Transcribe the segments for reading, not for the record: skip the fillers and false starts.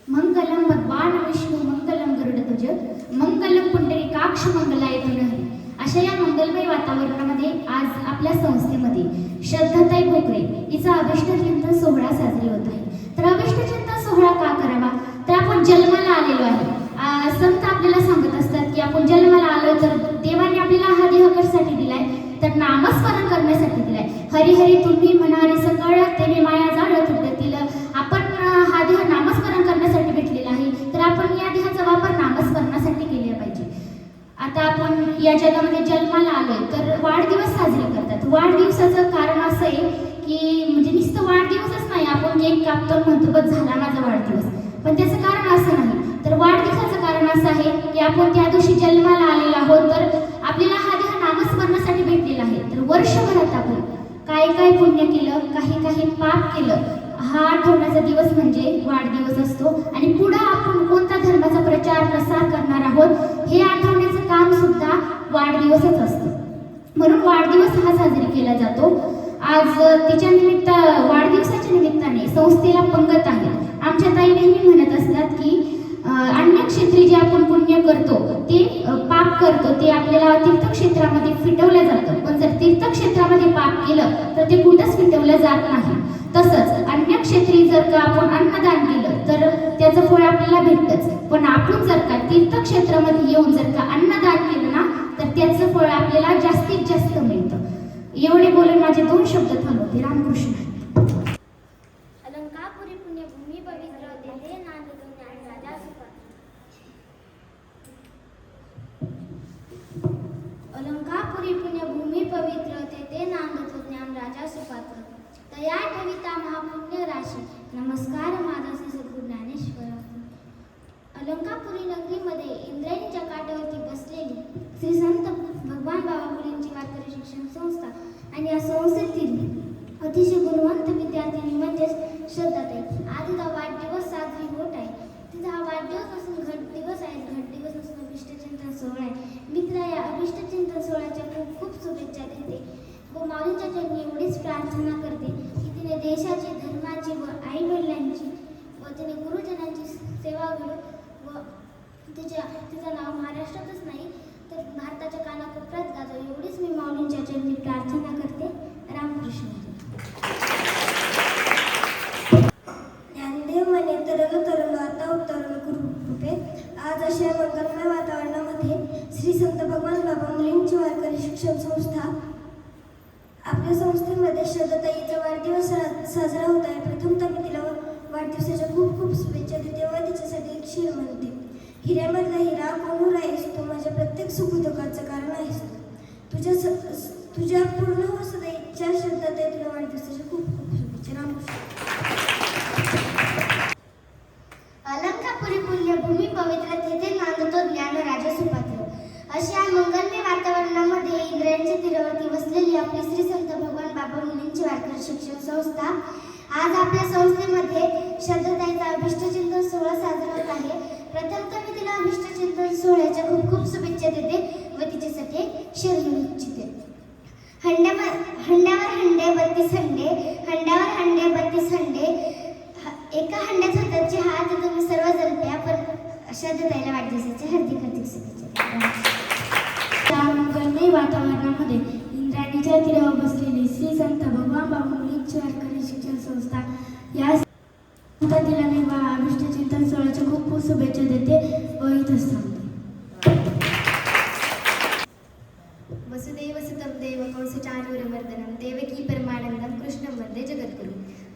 मंगलम भगवान विष्णू मंगलम गरुडध्वज मंगलम पुंडरीकाक्ष मंगलाय तनूहरी. अशा या मंगलमय वातावरणामध्ये आज आपल्या संस्थेमध्ये श्रद्धाताई भोकरे हिचा अभिष्टचिंतन सोहळा साजरी होत आहे. तर अभिष्टचिंतन सोहळा का करावा, तर आपण जन्माला आलेलो आहे. संत आपल्याला सांगत असतात की आपण जन्माला आलो तर देवाने आपल्याला हा देह कशासाठी दिलाय, तर नामस्मरण करण्यासाठी दिलाय. हरी हरी तुम्ही म्हणारे सकळ तेने माया जाळ तुटतील. आपण हा देह नामस्मरण करण्यासाठी भेटलेला आहे, तर आपण या देहाचा वापर नामस्मरणासाठी केला पाहिजे. आता आपण या जगामध्ये जन्माला आलोय तर वाढदिवस साजरे करतात. वाढदिवसाचं कारण असं आहे की म्हणजे नुसतं वाढदिवसच नाही, आपण केक कापतो म्हणतो बस झाला माझा वाढदिवस, पण त्याचं कारण असं नाही. तर वाढदिवसाचं कारण असं आहे की आपण त्या दिवशी जन्माला आलेलो आहोत, तर आपल्याला हा देह नामस्मरणासाठी भेटलेला आहे. तर वर्षभरात आपण काय काय पुण्य केलं, काही पाप केलं, हा आठवण्याचा दिवस म्हणजे वाढदिवस असतो. आणि पुढे आपण कोणत्या धर्माचा प्रचार प्रसार करणार आहोत हे आठवण्याचं काम सुद्धा वाढदिवसच असतं. म्हणून वाढदिवस हा साजरी केला जातो. आज तिच्या वाढदिवसाच्या निमित्ताने संस्थेला पंगत आहे. आमच्या ताई नेहमी म्हणत असतात की अन्य क्षेत्री जे आपण पुण्य करतो ते पाप करतो ते आपल्याला तीर्थक्षेत्रामध्ये फिटवलं जातं, पण जर तीर्थक्षेत्रामध्ये पाप केलं तर ते कुठंच फिटवलं जात नाही. तसंच अन्य क्षेत्री जर का आपण अन्नदान केलं तर त्याचं फळ आपल्याला भेटतंच, पण आपण जर का तीर्थक्षेत्रामध्ये येऊन जर का अन्नदान केलं ना तर त्याचं फळ आपल्याला जास्तीत जास्त मिळतं. एवढे बोलून माझे 2 शब्द थांबवते. रामकृष्ण. अलंकापुरी पुण्यभूमी पवित्र तेथे नांदतो ज्ञान राजा सुपात्र. अलंकापुरी पुण्यभूमी पवित्र तेथे नांदतो ज्ञान राजा सुपात्र. तया ठेविता महापुण्य राशी नमस्कार माझा श्री सद्गुरू ज्ञानेश्वर. अलंकापुरी नगरीमध्ये इंद्रायणीच्या काठावरती बसलेली श्री संत भगवान बाबा मुलींची वारकरी शिक्षण संस्था आणि या संस्थेतील अतिशय गुणवंत विद्यार्थिनी म्हणजेच श्रद्धाताई. आज तिचा वाढदिवस साजरी होत आहे. तिचा हा वाढदिवस नसून घटदिवस आहे, घटदिवस नसून अभिष्टचिंतन सोहळा आहे. मित्र या अभिष्टचिंतन सोहळ्याच्या खूप खूप शुभेच्छा देते व माऊलींच्या चरणी एवढीच प्रार्थना करते की तिने देशाची, धर्माची व आई वडिलांची व तिने गुरुजनांची सेवा करू व तिचं नाव महाराष्ट्रातच नाही तर भारताच्या कानाकोपऱ्यात गाजो. एवढीच मी माऊलींच्या चरणी प्रार्थना करते. रामकृष्ण. ज्ञानदेव म्हणे तरल तरल आता उतरल कृपे. आज अशा मंगलमय वातावरणामध्ये श्री संत भगवान बाबा मुलींची वारकरी शिक्षण संस्था आपल्या संस्थेमध्ये श्रद्धाताईचा वाढदिवस साजरा होत आहे. प्रथमतः मी तिला वाढदिवसाच्या खूप खूप शुभेच्छा देते व तिच्यासाठी एक शीर म्हणते. हिऱ्यामधला हिरा कोणूर आहेस तू, माझ्या प्रत्येक सुखदुःखाचं कारण आहेस तू. तुझ्या पूर्ण हो सदा इच्छा श्रद्धाताई. तुला वाढदिवसाच्या खूप खूप शुभेच्छा. रामकृष्ण. अलंकापुरी पुण्यभूमी पवित्र तेथे नांदतो ज्ञान राजा सुपात्र. अशा मंगलमय वातावरणामध्ये इंद्रायणीच्या तीरावरती बसलेली आपली श्री संत भगवान बाबा मुलींची वारकरी शिक्षण संस्था आज आपल्या संस्थेमध्ये श्रद्धाताईचा अभिष्टचिंतन सोहळा साजरा होत आहे. प्रथमतः मी तिला अभिष्टचिंतन सोहळ्याच्या खूप खूप शुभेच्छा देते व तिच्यासाठी शेर म्हणू इच्छिते. हंड्यावर हंडे 32 हंडे, हंड्यावर हंडे 32 हंडे, एका हंड्यात होतात चहा. तर तुम्ही सर्वजण प्या. पण श्रद्धाताईला वाढदिवसाच्या हार्दिक हार्दिक शुभेच्छा. मंगलमय वातावरणामध्ये इंद्रायणीच्या तीरावर बसलेली श्री संत भगवान बाबा मुलींची वारकरी शिक्षण संस्था या तिला मी अभिष्टचिंतन सोहळ्याच्या खूप खूप शुभेच्छा देते व इथंच थांबते.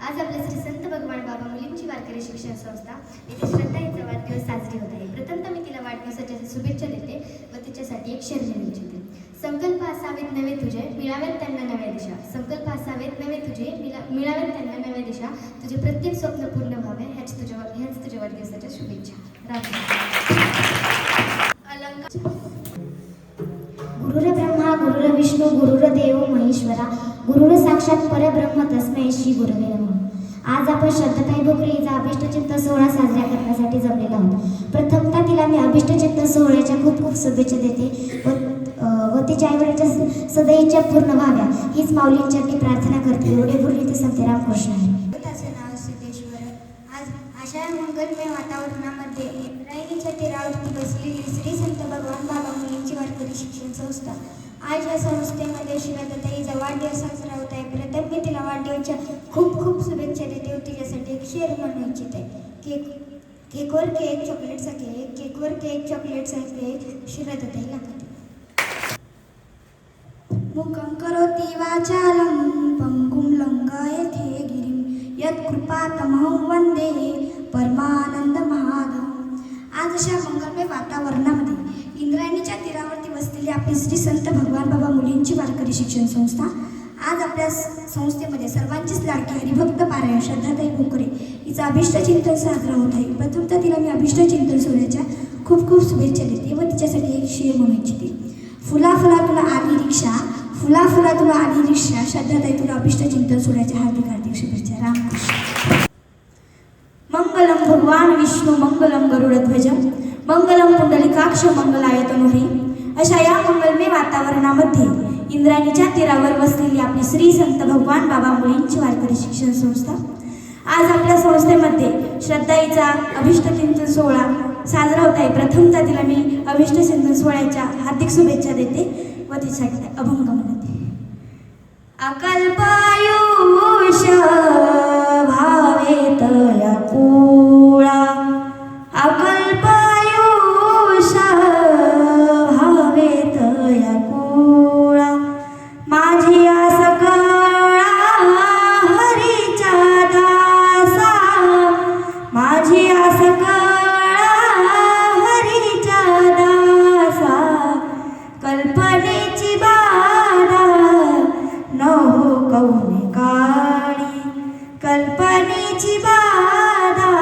आज आपल्या श्री संत भगवान बाबा मुलींची वारकरी शिक्षण संस्था येथे श्रद्धा हिचा वाढदिवस साजरी होत आहे. प्रथमतः मी तिला वाढदिवसाच्या शुभेच्छा देते व तिच्यासाठी एक शेर लिहून इच्छिते. संकल्प असावेत नवे तुझे, मिळावेत त्यांना नव्या दिशा. संकल्प असावेत नवे तुझे, मिळावेत त्यांना नव्या दिशा. तुझे प्रत्येक स्वप्न पूर्ण व्हावे ह्याच तुझ्या वाढदिवसाच्या शुभेच्छा. अलंकार. गुरुर्ब्रह्मा गुरुर्विष्णू गुरुर्देव महेश्वरा गुरुर साक्षात परब्रह्म तस्मै श्री गुरवे नमः. आज आपण श्रद्धाताई भोकरे हिचा अभिष्टचिंतन सोहळा साजरा करण्यासाठी जमलेलो आहोत. प्रथमतः तिला मी अभिष्टचिंतन सोहळ्याच्या खूप खूप शुभेच्छा देते व तिच्या आईवडिलांच्या सदैव पूर्ण व्हाव्या हीच माऊलींच्यानी प्रार्थना करते. एवढे बोलले ते संत रामकृष्ण आहे. त्याचे नाव सिद्धेश्वर. आज अशा मंगलमय वातावरणामध्ये इंद्रायणीच्या तीरावरती बसलेली श्री संत भगवान बाबा मुलींची वारकरी शिक्षण संस्था आज या संस्थेमध्ये श्रद्धाताईचा वाढदिवस साजरा होत आहे. प्रथम मी तिला वाढदिवसाच्या खूप खूप शुभेच्छा देते व तिच्यासाठी एक शेर म्हणू इच्छित आहे. केकवर केक चॉकलेटचा केक, केकवर केक चॉकलेटचा केक श्रद्धाताईला खाते. मुखं करोति वाचालं पंगुं लंघयते गिरिं यत्कृपातमहं वन्दे परमानंदमाधवं. आज अशा मंगलमय वातावरणामध्ये इंद्रायणीच्या तीरावरती बसलेली आपली श्री संत भगवान बाबा मुलींची वारकरी शिक्षण संस्था आज आपल्या संस्थेमध्ये सर्वांचीच लाडकी हरिभक्त पारायण श्रद्धाताई भोकरे हिचा अभिष्टचिंतन साजरा होत आहे. प्रथमतः तिला मी अभिष्टचिंतन सोहळ्याच्या खूप खूप शुभेच्छा देते व तिच्यासाठी एक शेर म्हणू इच्छिते. फुला फुला तुला आली रिक्षा, फुला फुला तुला आली रिक्षा. श्रद्धाताई तुला अभिष्टचिंतन सोहळ्याच्या हार्दिक हार्दिक शुभेच्छा. रामकृष्ण. मंगलम भगवान विष्णू मंगलम गरुडध्वज मंगलम पुंडलिकाक्ष मंगलाय तनूहरी. अशा या मंगलमय वातावरणामध्ये इंद्रायणीच्या तीरावर बसलेली आपली श्री संत भगवान बाबा मुलींची वारकरी शिक्षण संस्था आज आपल्या संस्थेमध्ये श्रद्धाईचा अभिष्टचिंतन सोहळा साजरा होत आहे. प्रथमतः तिला मी अभिष्टचिंतन सोहळ्याच्या हार्दिक शुभेच्छा देते व तिच्यासाठी अभंग म्हणते. अकल्पायुष भावेत या कुळा, अकल्पायुष भावेत या कुळा. माझी आस कळा हरीच्या दासा, माझी आस कळा हरीच्या दासा. कल्पनेची बाधा न हो कौने काळी, कल्पनेची बाधा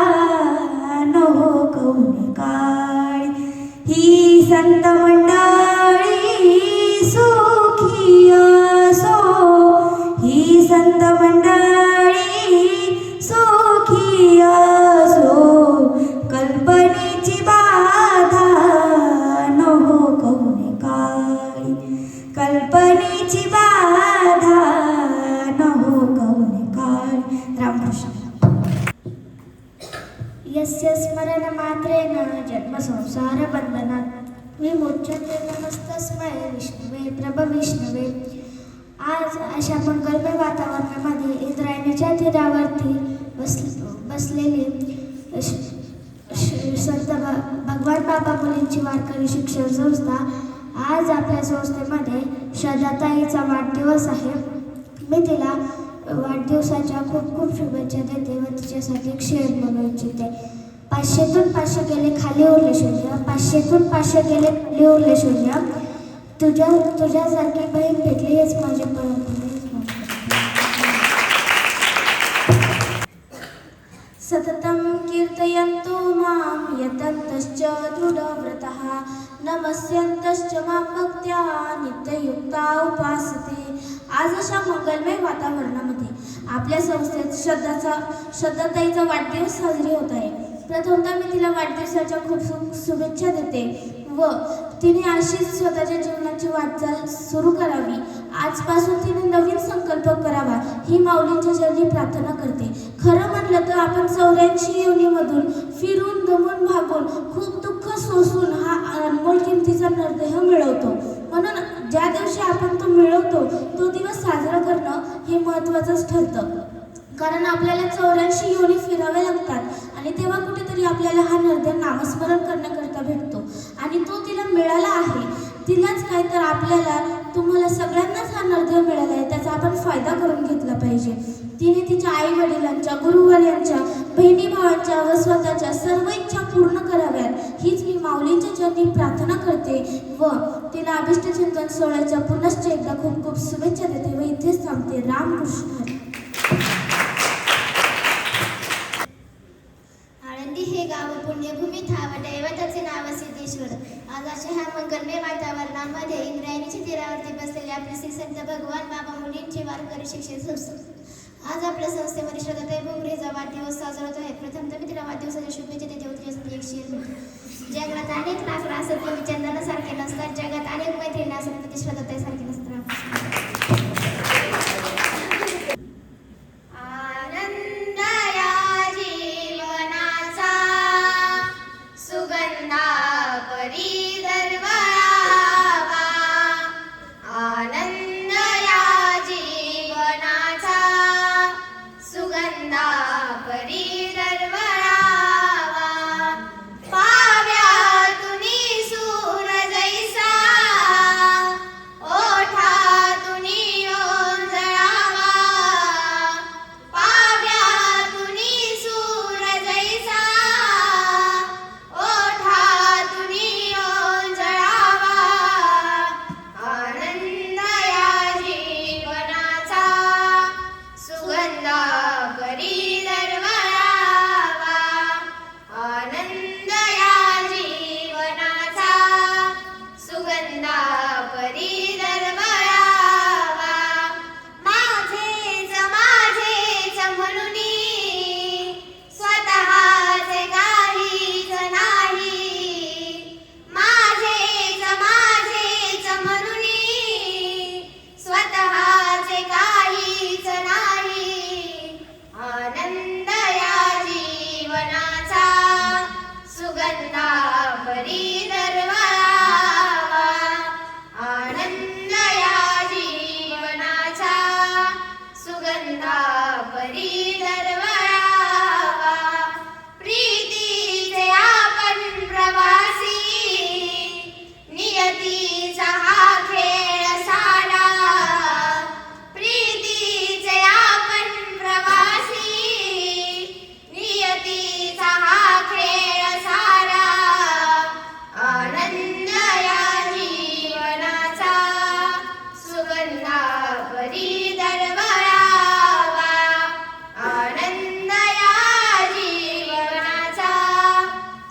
न हो कौने काळी. ही संत मंडळी सुखी असो, ही संत मंडळी सुखी असो. कल्पनेची बाधा न हो कौने काळी, कल्पनेची बाधा न हो कौने काळी. रामकृष्ण. यस्य स्मरण मात्रेण जन्म संसार बंधनात् विमुच्यते नमस्तस्मै विष्णवे प्रभविष्णवे. आज अशा मंगलमय वातावरणामध्ये इंद्रायणीच्या तीरावरती बसलेली संत भगवान बाबा मुलींची वारकरी शिक्षण संस्था आज आपल्या संस्थेमध्ये श्रद्धाताईचा वाढदिवस आहे. मी तिला वाढदिवसाच्या खूप खूप शुभेच्छा देते व तिच्यासाठी एक शेर म्हणू इच्छिते. 500तून 500 गेले खाली उरले शून्य, 500तून 500 गेले खाली उरले शून्य. तुझ्यासारखी बहीण भेटली हेच माझे परम. सततं कीर्तयन्तु मां यतन्तश्च दृढव्रतः नमस्यन्तश्च मां भक्त्या नित्ययुक्ता उपासते. आज अशा मंगलमय वातावरणामध्ये आपल्या संस्थेत श्रद्धाताईचा वाढदिवस साजरी होत आहे. प्रथमतः मी तिला वाढदिवसाच्या खूप शुभेच्छा देते व तिने अशीच स्वतःच्या जीवनाची वाटचाल सुरू करावी. आजपासून तिने नवीन संकल्प करावा ही माऊलींच्या चरणी प्रार्थना करते. खरं म्हटलं तर आपण 84 योनीमधून फिरून दमून भागून खूप दुःख सोसून हा अनमोल किमतीचा नरदेह मिळवतो. म्हणून ज्या दिवशी आपण तो मिळवतो तो दिवस साजरा करणं हे महत्त्वाचंच ठरतं. कारण आपल्याला 84 योनी फिराव्या लागतात आणि तेव्हा कुठेतरी आपल्याला हा नरदेह नामस्मरण करण्याकरता भेटतो आणि तो तिला मिळाला आहे. तिलाच काय तर आपल्याला तुम्हाला सगळ्यांनाच हा नरदेव मिळाला आहे, त्याचा आपण फायदा करून घेतला पाहिजे. तिने तिच्या आई वडिलांच्या, गुरुवर्यांच्या, बहिणी भावांच्या व स्वतःच्या सर्व इच्छा पूर्ण कराव्यात हीच मी माऊलींच्या चरणी प्रार्थना करते व तिला अभिष्ट चिंतन सोहळ्याच्या पुनश्च एकदा खूप खूप शुभेच्छा देते व इथेच थांबते. रामकृष्ण हरी. आळंदी हे गाव पुण्यभूमी ठाव दैवताचे नाव सिद्धेश्वर. आज अशा ह्या मंगलमय वातावरणामध्ये इंद्रायणीच्या तीरावरती बसलेले आपले श्री संत भगवान बाबा मुलींचे वारकरी शिक्षण संस्था. आज आपल्या संस्थेमध्ये श्रद्धाताई भोगरेचा वाढदिवस साजरा होत आहे. प्रथमतः मी तिला वाढदिवसाच्या शुभेच्छा देते व तिच्यासाठी एक शेर म्हणते. जगात अनेक लाकडं असत पण चंदनासारखे नसतात, जगात अनेक मैत्रिणी असत पण ते श्रद्धाताई सारखे नसतात. आनंद या जीवनाचा सुगंधा परी दरवळावा. आनंद या जीवनाचा सुगंधा परी दरवळावा. पाव्यातुनी सूर जैसा ओठातुनी ओंजळावा. पाव्यातुनी सूर जैसा ओठातुनी ओंजळावा. आनंद या जीवनाचा सुगंधा परी दरवळावा. आनंद या जीवनाचा सुगंधा परी दरवळावा. माझेच माझेच म्हणूनी स्वतःचे काहीच नाही. माझेच माझेच म्हणूनी स्वतःचे काहीच नाही. आनंद या जीवनाचा सुगंधा परी दरवळावा. आनंद या जीवनाचा सुगंधा परी दरवळावा. प्रीतीचे आपण प्रवासी नियतीचा हा खेळ सारा. प्रीतीचे आपण प्रवासी नियतीचा हा खेळ सारा. आनंद या जीवनाचा सुगंधा परी दरवळावा. आनंद या जीवनाचा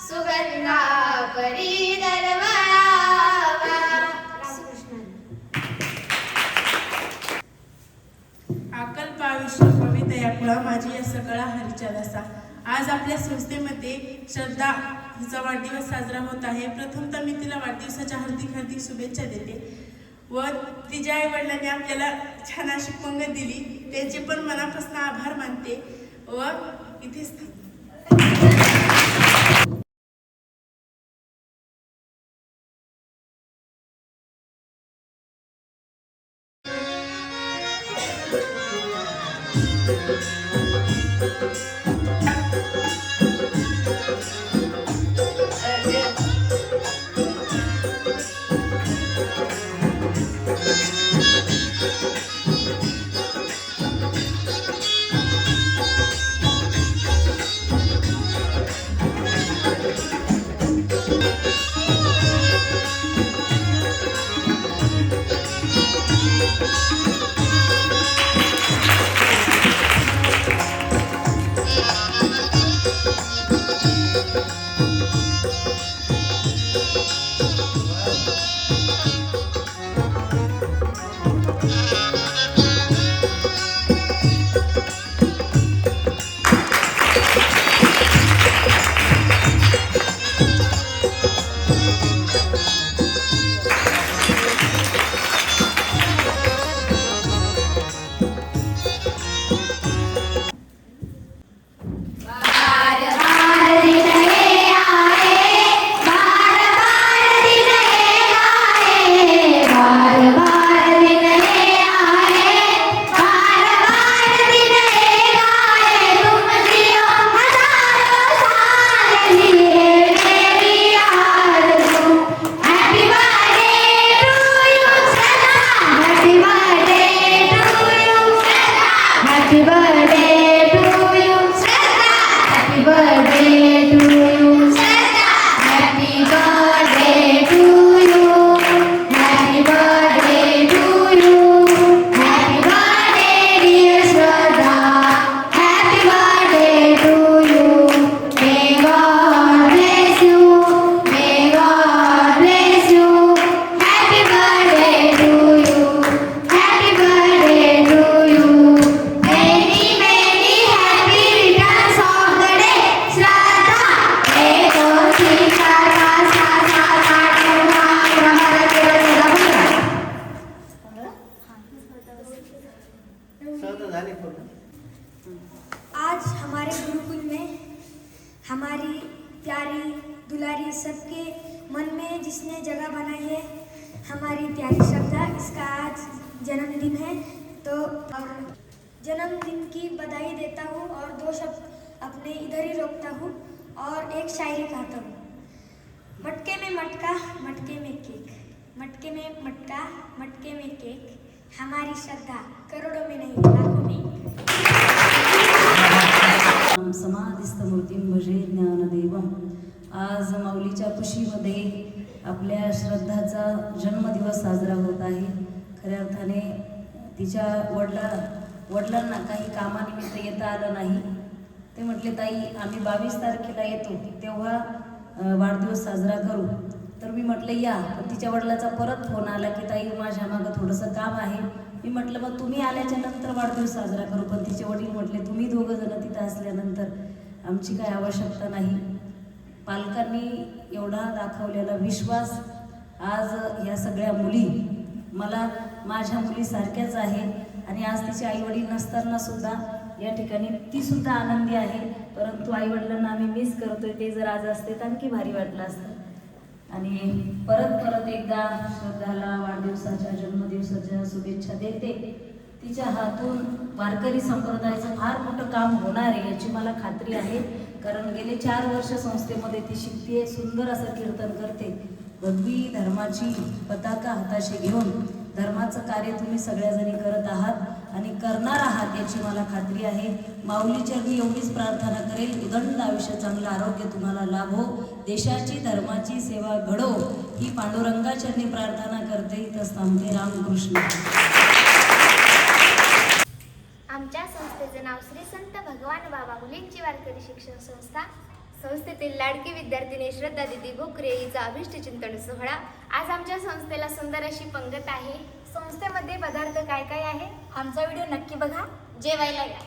सुगंधा परी दरवळावा. अकल्पाविष्य कवितया कुळा माझी या सगळा हरीच्या रसा. आज आपल्या संस्थेमध्ये श्रद्धा हिचा वाढदिवस साजरा होत आहे. प्रथमतः मी तिला वाढदिवसाच्या हार्दिक हार्दिक शुभेच्छा देते व तिच्या आई वडिलांनी आपल्याला छान अशी पंगत दिली त्यांचे पण मनापासून आभार मानते व इथेच थांबते. है ये हमारी प्यारी श्रद्धा, इसका आज जन्मदिन है, तो और जन्मदिन की बधाई देता हूँ और 2 शब्द अपने इधर ही रोकता हूँ और एक शायरी गाता हूँ। मटके में मटका, मटके में केक, मटके में मटका, मटके में केक, हमारी श्रद्धा करोड़ों में नहीं लाखों में एक। समाधिस्थमूर्तीं भजे ज्ञानदेवम। आज माऊलीच्या कुशीमध्ये आपल्या श्रद्धाचा जन्मदिवस साजरा होत आहे। खऱ्या अर्थाने तिच्या वडिलांना काही कामानिमित्त येता आलं नाही। ते म्हटले, ताई आम्ही 22 तारखेला येतो, तेव्हा वाढदिवस साजरा करू। तर मी म्हटलं या, पण तिच्या वडिलाचा परत फोन आला की ताई माझ्या मागं थोडंसं काम आहे। मी म्हटलं मग तुम्ही आल्याच्या नंतर वाढदिवस साजरा करू, पण तिचे वडील म्हटले तुम्ही दोघं जण तिथं असल्यानंतर आमची काय आवश्यकता नाही। पालकांनी एवढा दाखवलेला विश्वास, आज या सगळ्या मुली मला माझ्या मुलीसारख्याच आहे आणि आज तिचे आईवडील नसताना सुद्धा या ठिकाणी ती सुद्धा आनंदी आहे। परंतु आईवडिलांना आम्ही मिस करतोय, ते जर आज असते तर आणखी भारी वाटलं असतं। आणि परत एकदा श्रद्धाला वाढदिवसाच्या जन्मदिवसाच्या शुभेच्छा देते। तिच्या हातून वारकरी संप्रदायाचं फार मोठं काम होणार आहे याची मला खात्री आहे, कारण गेले 4 वर्ष संस्थेमध्ये ती शिकते, सुंदर असं कीर्तन करते। भगवी धर्माची पताका हाताशी घेऊन धर्माचं कार्य तुम्ही सगळ्याजणी करत आहात आणि करणार आहात याची मला खात्री आहे। माऊलीचरणी एवढीच प्रार्थना करेल, उदंड आयुष्य, चांगलं आरोग्य तुम्हाला लाभो, देशाची धर्माची सेवा घडो, ही पांडुरंगाचरणी प्रार्थना करते। इथंच थांबते। रामकृष्ण। आमच्या संस्थेचे नाव श्री संत भगवान बाबा मुलींची वारकरी शिक्षण संस्था। संस्थेतील लाडकी विद्यार्थिनी श्रद्धा दिदी भोकरे हिचा अभिष्ट चिंतन सोहळा। आज आमच्या संस्थेला सुंदर अशी पंगत आहे। संस्थेमध्ये पदार्थ काय काय आहे आमचा व्हिडिओ नक्की बघा, जेवायला या।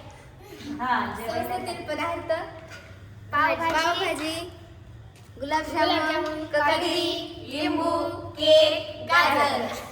संस्थेतील पदार्थ पावभाजी, गुलाबजामुन, ककडी, लिंबू, केक, गाजर।